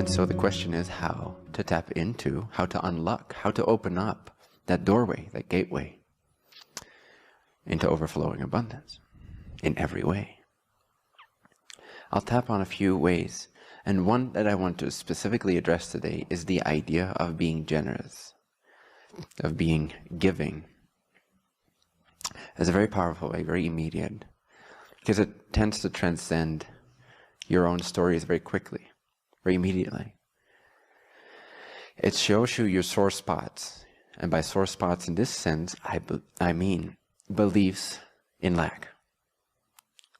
And so the question is how to tap into, how to unlock, how to open up that doorway, that gateway into overflowing abundance in every way. I'll tap on a few ways, and one that I want to specifically address today is the idea of being generous, of being giving. It's a very powerful way, very immediate, because it tends to transcend your own stories very quickly, very immediately. It shows you your sore spots, and by sore spots in this sense, I mean beliefs in lack,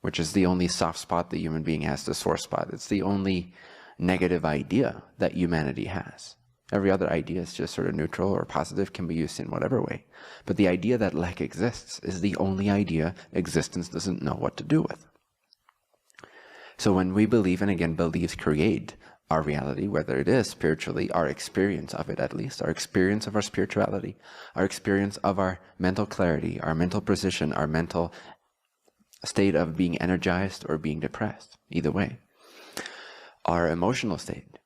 which is the only soft spot the human being has, the sore spot. It's the only negative idea that humanity has. Every other idea is just sort of neutral or positive, can be used in whatever way. But the idea that lack exists is the only idea existence doesn't know what to do with. So when we believe, and again, beliefs create our reality, whether it is spiritually, our experience of it at least, our experience of our spirituality, our experience of our mental clarity, our mental precision, our mental state of being energized or being depressed, either way. Our emotional state,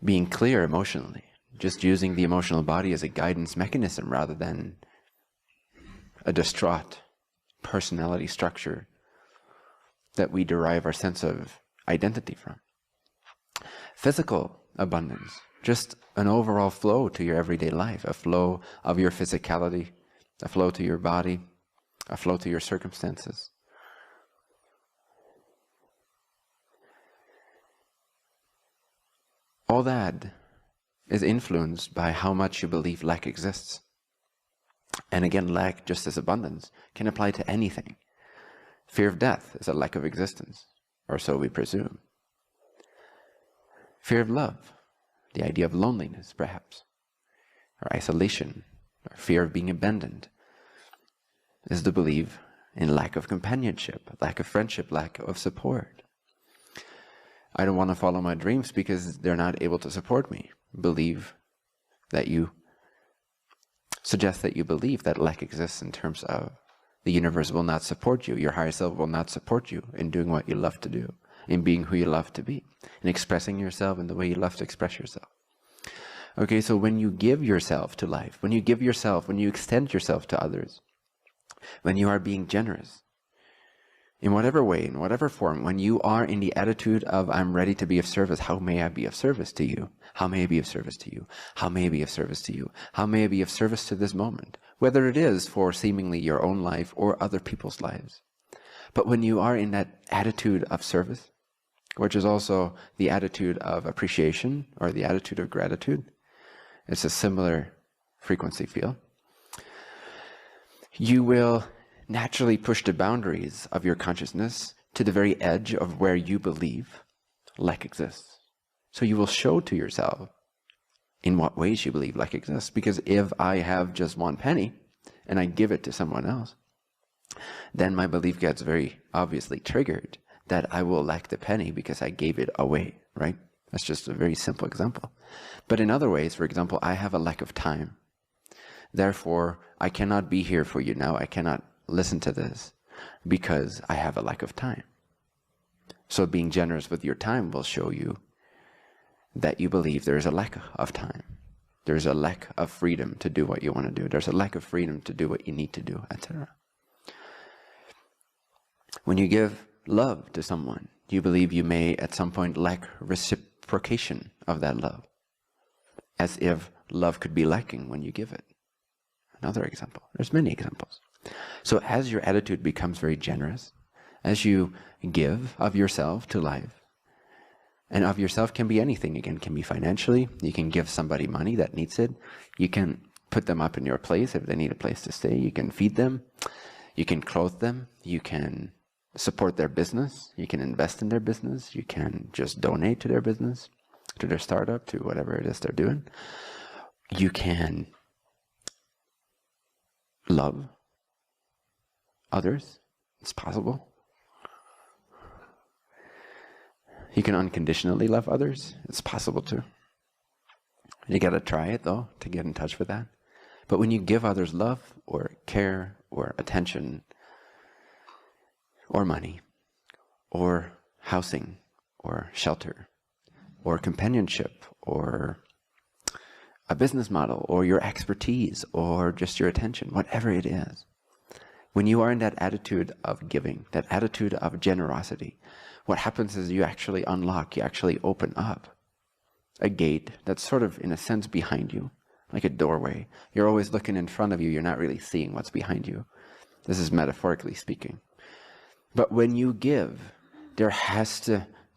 being clear emotionally, just using the emotional body as a guidance mechanism rather than a distraught personality structure that we derive our sense of identity from. Physical abundance, just an overall flow to your everyday life, a flow of your physicality, a flow to your body, a flow to your circumstances. All that is influenced by how much you believe lack exists. And again, lack, just as abundance, can apply to anything. Fear of death is a lack of existence, or so we presume. Fear of love, the idea of loneliness, perhaps, or isolation, or fear of being abandoned, is the belief in lack of companionship, lack of friendship, lack of support. I don't want to follow my dreams because they're not able to support me. Suggest that you believe that lack exists in terms of the universe will not support you, your higher self will not support you in doing what you love to do, in being who you love to be, in expressing yourself in the way you love to express yourself. Okay, so when you give yourself to life, when you extend yourself to others, when you are being generous, in whatever way, in whatever form, when you are in the attitude of, I'm ready to be of service, how may I be of service to you? How may I be of service to you? How may I be of service to you? How may I be of service to this moment? Whether it is for seemingly your own life or other people's lives. But when you are in that attitude of service, which is also the attitude of appreciation or the attitude of gratitude, it's a similar frequency field, you will naturally push the boundaries of your consciousness to the very edge of where you believe lack exists. So you will show to yourself in what ways you believe lack exists. Because if I have just one penny and I give it to someone else, then my belief gets very obviously triggered that I will lack the penny because I gave it away, right? That's just a very simple example. But in other ways, for example, I have a lack of time. Therefore, I cannot be here for you now. I cannot listen to this because I have a lack of time. So being generous with your time will show you that you believe there is a lack of time. There's a lack of freedom to do what you want to do. There's a lack of freedom to do what you need to do, etc. When you give love to someone, you believe you may at some point lack reciprocation of that love, as if love could be lacking when you give it. Another example. There's many examples. So as your attitude becomes very generous, as you give of yourself to life, and of yourself can be anything. Again, can be financially. You can give somebody money that needs it. You can put them up in your place if they need a place to stay. You can feed them. You can clothe them. You can support their business. You can invest in their business. You can just donate to their business, to their startup, to whatever it is they're doing. You can love others. It's possible. You can unconditionally love others. It's possible too. You gotta try it though to get in touch with that. But when you give others love or care or attention or money or housing or shelter, or companionship, or a business model, or your expertise, or just your attention, whatever it is. When you are in that attitude of giving, that attitude of generosity, what happens is you actually unlock, you actually open up a gate that's sort of, in a sense, behind you, like a doorway. You're always looking in front of you, you're not really seeing what's behind you. This is metaphorically speaking. But when you give,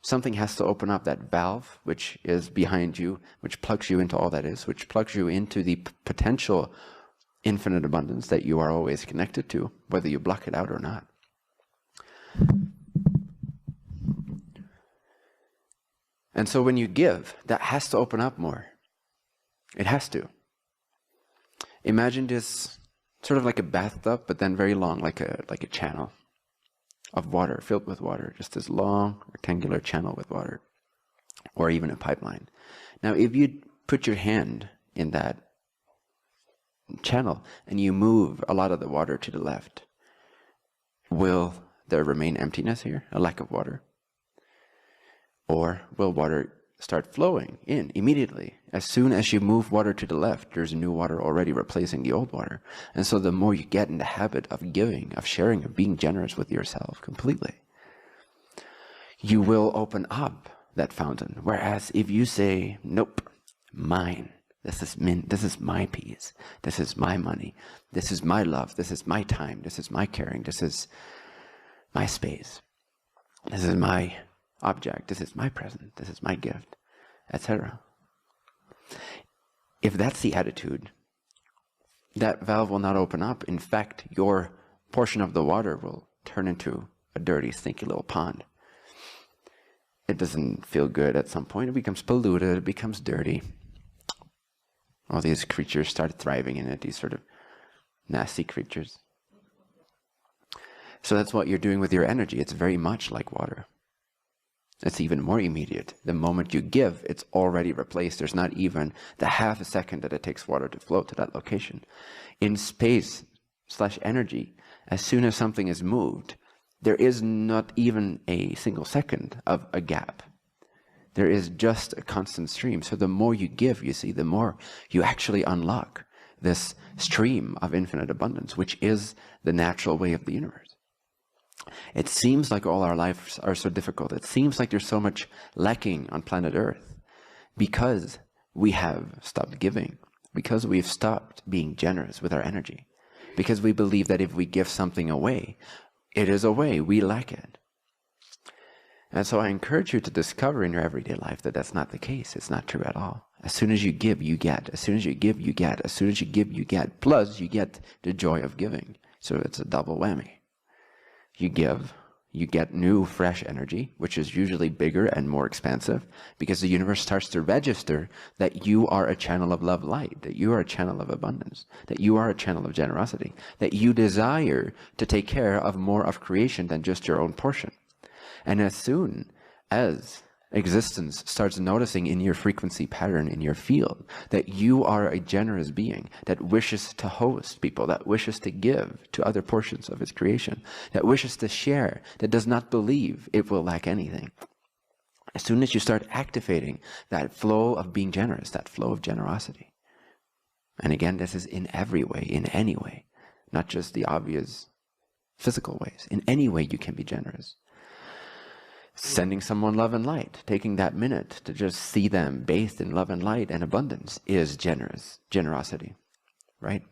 something has to open up, that valve which is behind you, which plugs you into all that is, which plugs you into the potential infinite abundance that you are always connected to, whether you block it out or not. And so when you give, that has to open up more. It has to. Imagine this sort of like a bathtub, but then very long, like a channel of water, filled with water, just this long rectangular channel with water, or even a pipeline. Now, if you put your hand in that channel and you move a lot of the water to the left, will there remain emptiness here, a lack of water? Or will water start flowing in immediately? As soon as you move water to the left, there's new water already replacing the old water. And so the more you get in the habit of giving, of sharing, of being generous with yourself completely, you will open up that fountain. Whereas if you say, nope, mine, this is my peace, this is my money, this is my love, this is my time, this is my caring, this is my space, this is my object, this is my present, this is my gift, etc. If that's the attitude, that valve will not open up. In fact, your portion of the water will turn into a dirty, stinky little pond. It doesn't feel good at some point. It becomes polluted, it becomes dirty. All these creatures start thriving in it, these sort of nasty creatures. So that's what you're doing with your energy. It's very much like water. It's even more immediate. The moment you give, it's already replaced. There's not even the half a second that it takes water to flow to that location. In space/energy, as soon as something is moved, there is not even a single second of a gap. There is just a constant stream. So the more you give, you see, the more you actually unlock this stream of infinite abundance, which is the natural way of the universe. It seems like all our lives are so difficult. It seems like there's so much lacking on planet Earth because we have stopped giving, because we've stopped being generous with our energy, because we believe that if we give something away, it is away, we lack it. And so I encourage you to discover in your everyday life that that's not the case. It's not true at all. As soon as you give, you get. As soon as you give, you get. As soon as you give, you get. Plus, you get the joy of giving. So it's a double whammy. You give, you get new, fresh energy, which is usually bigger and more expansive, because the universe starts to register that you are a channel of love light, that you are a channel of abundance, that you are a channel of generosity, that you desire to take care of more of creation than just your own portion. And as soon as existence starts noticing in your frequency pattern, in your field, that you are a generous being that wishes to host people, that wishes to give to other portions of its creation, that wishes to share, that does not believe it will lack anything. As soon as you start activating that flow of being generous, that flow of generosity, and again, this is in every way, in any way, not just the obvious physical ways, in any way you can be generous. Sending someone love and light, taking that minute to just see them bathed in love and light and abundance is generosity, right?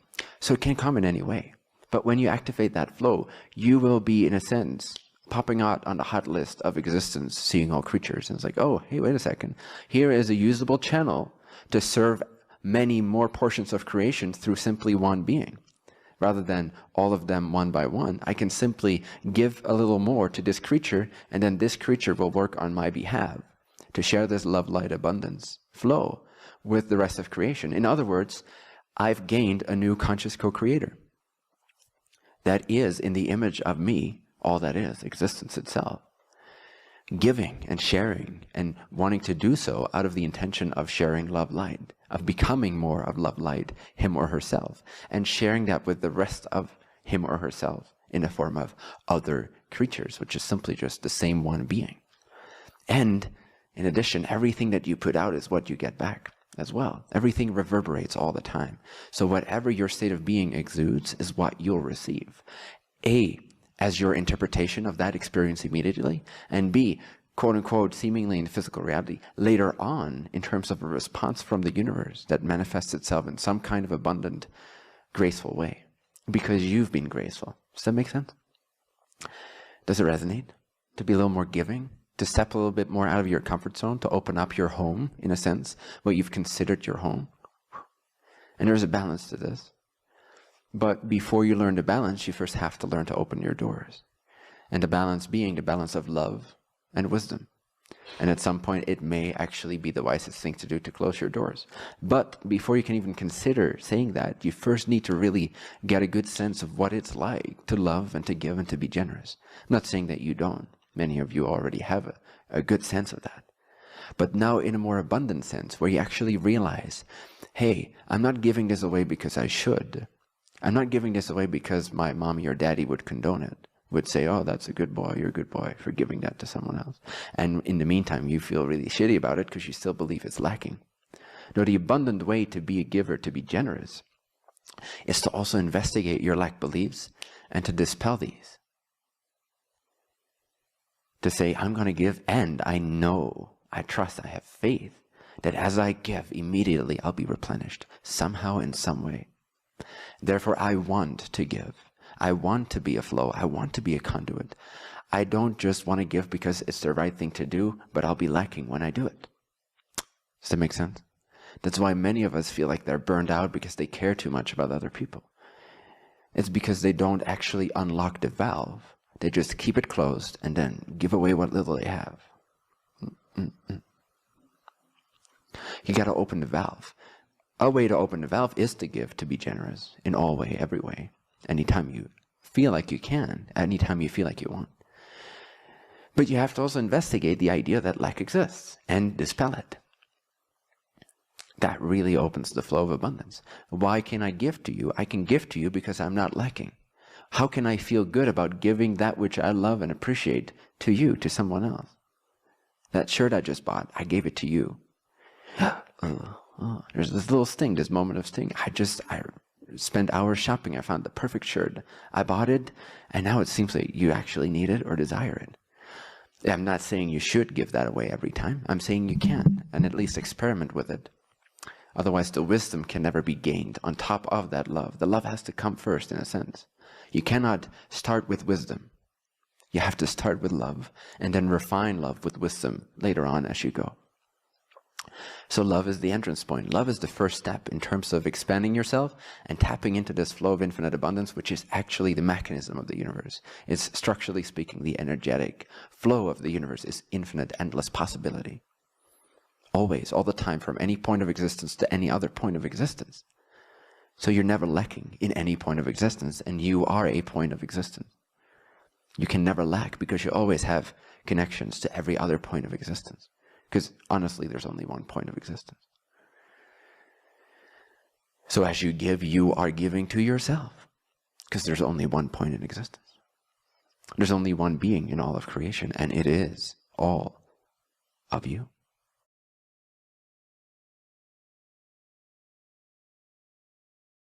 So it can come in any way. But when you activate that flow, you will be, in a sense, popping out on the hot list of existence, seeing all creatures. And it's like, oh, hey, wait a second. Here is a usable channel to serve many more portions of creation through simply one being. Rather than all of them one by one, I can simply give a little more to this creature, and then this creature will work on my behalf to share this love, light, abundance flow with the rest of creation. In other words, I've gained a new conscious co-creator that is in the image of me, all that is, existence itself. Giving and sharing and wanting to do so out of the intention of sharing love light, of becoming more of love light, him or herself, and sharing that with the rest of him or herself in the form of other creatures, which is simply just the same one being. And in addition, everything that you put out is what you get back as well. Everything reverberates all the time. So whatever your state of being exudes is what you'll receive. A, as your interpretation of that experience immediately, and B, quote unquote, seemingly in physical reality, later on in terms of a response from the universe that manifests itself in some kind of abundant, graceful way. Because you've been graceful. Does that make sense? Does it resonate? To be a little more giving? To step a little bit more out of your comfort zone? To open up your home, in a sense, what you've considered your home? And there's a balance to this. But before you learn to balance, you first have to learn to open your doors. And the balance being the balance of love and wisdom. And at some point, it may actually be the wisest thing to do to close your doors. But before you can even consider saying that, you first need to really get a good sense of what it's like to love and to give and to be generous. I'm not saying that you don't. Many of you already have a good sense of that. But now in a more abundant sense, where you actually realize, hey, I'm not giving this away because I should. I'm not giving this away because my mommy or daddy would condone it. Would say, oh, that's a good boy, you're a good boy for giving that to someone else. And in the meantime, you feel really shitty about it because you still believe it's lacking. No, the abundant way to be a giver, to be generous, is to also investigate your lack beliefs and to dispel these. To say, I'm going to give, and I know, I trust, I have faith that as I give, immediately I'll be replenished, somehow in some way. Therefore, I want to give. I want to be a flow. I want to be a conduit. I don't just want to give because it's the right thing to do, but I'll be lacking when I do it. Does that make sense? That's why many of us feel like they're burned out because they care too much about other people. It's because they don't actually unlock the valve. They just keep it closed and then give away what little they have. You got to open the valve. A way to open the valve is to give, to be generous in all way, every way. Anytime you feel like you can, anytime you feel like you want. But you have to also investigate the idea that lack exists and dispel it. That really opens the flow of abundance. Why can I give to you? I can give to you because I'm not lacking. How can I feel good about giving that which I love and appreciate to you, to someone else? That shirt I just bought, I gave it to you. There's this little sting, this moment of sting. I spent hours shopping. I found the perfect shirt. I bought it, and now it seems like you actually need it or desire it. I'm not saying you should give that away every time. I'm saying you can, and at least experiment with it. Otherwise, the wisdom can never be gained on top of that love. The love has to come first, in a sense. You cannot start with wisdom. You have to start with love, and then refine love with wisdom later on as you go. So love is the entrance point. Love is the first step in terms of expanding yourself and tapping into this flow of infinite abundance, which is actually the mechanism of the universe. It's, structurally speaking, the energetic flow of the universe is infinite, endless possibility. Always, all the time, from any point of existence to any other point of existence. So you're never lacking in any point of existence, and you are a point of existence. You can never lack because you always have connections to every other point of existence. Because honestly, there's only one point of existence. So as you give, you are giving to yourself. Because there's only one point in existence. There's only one being in all of creation, and it is all of you.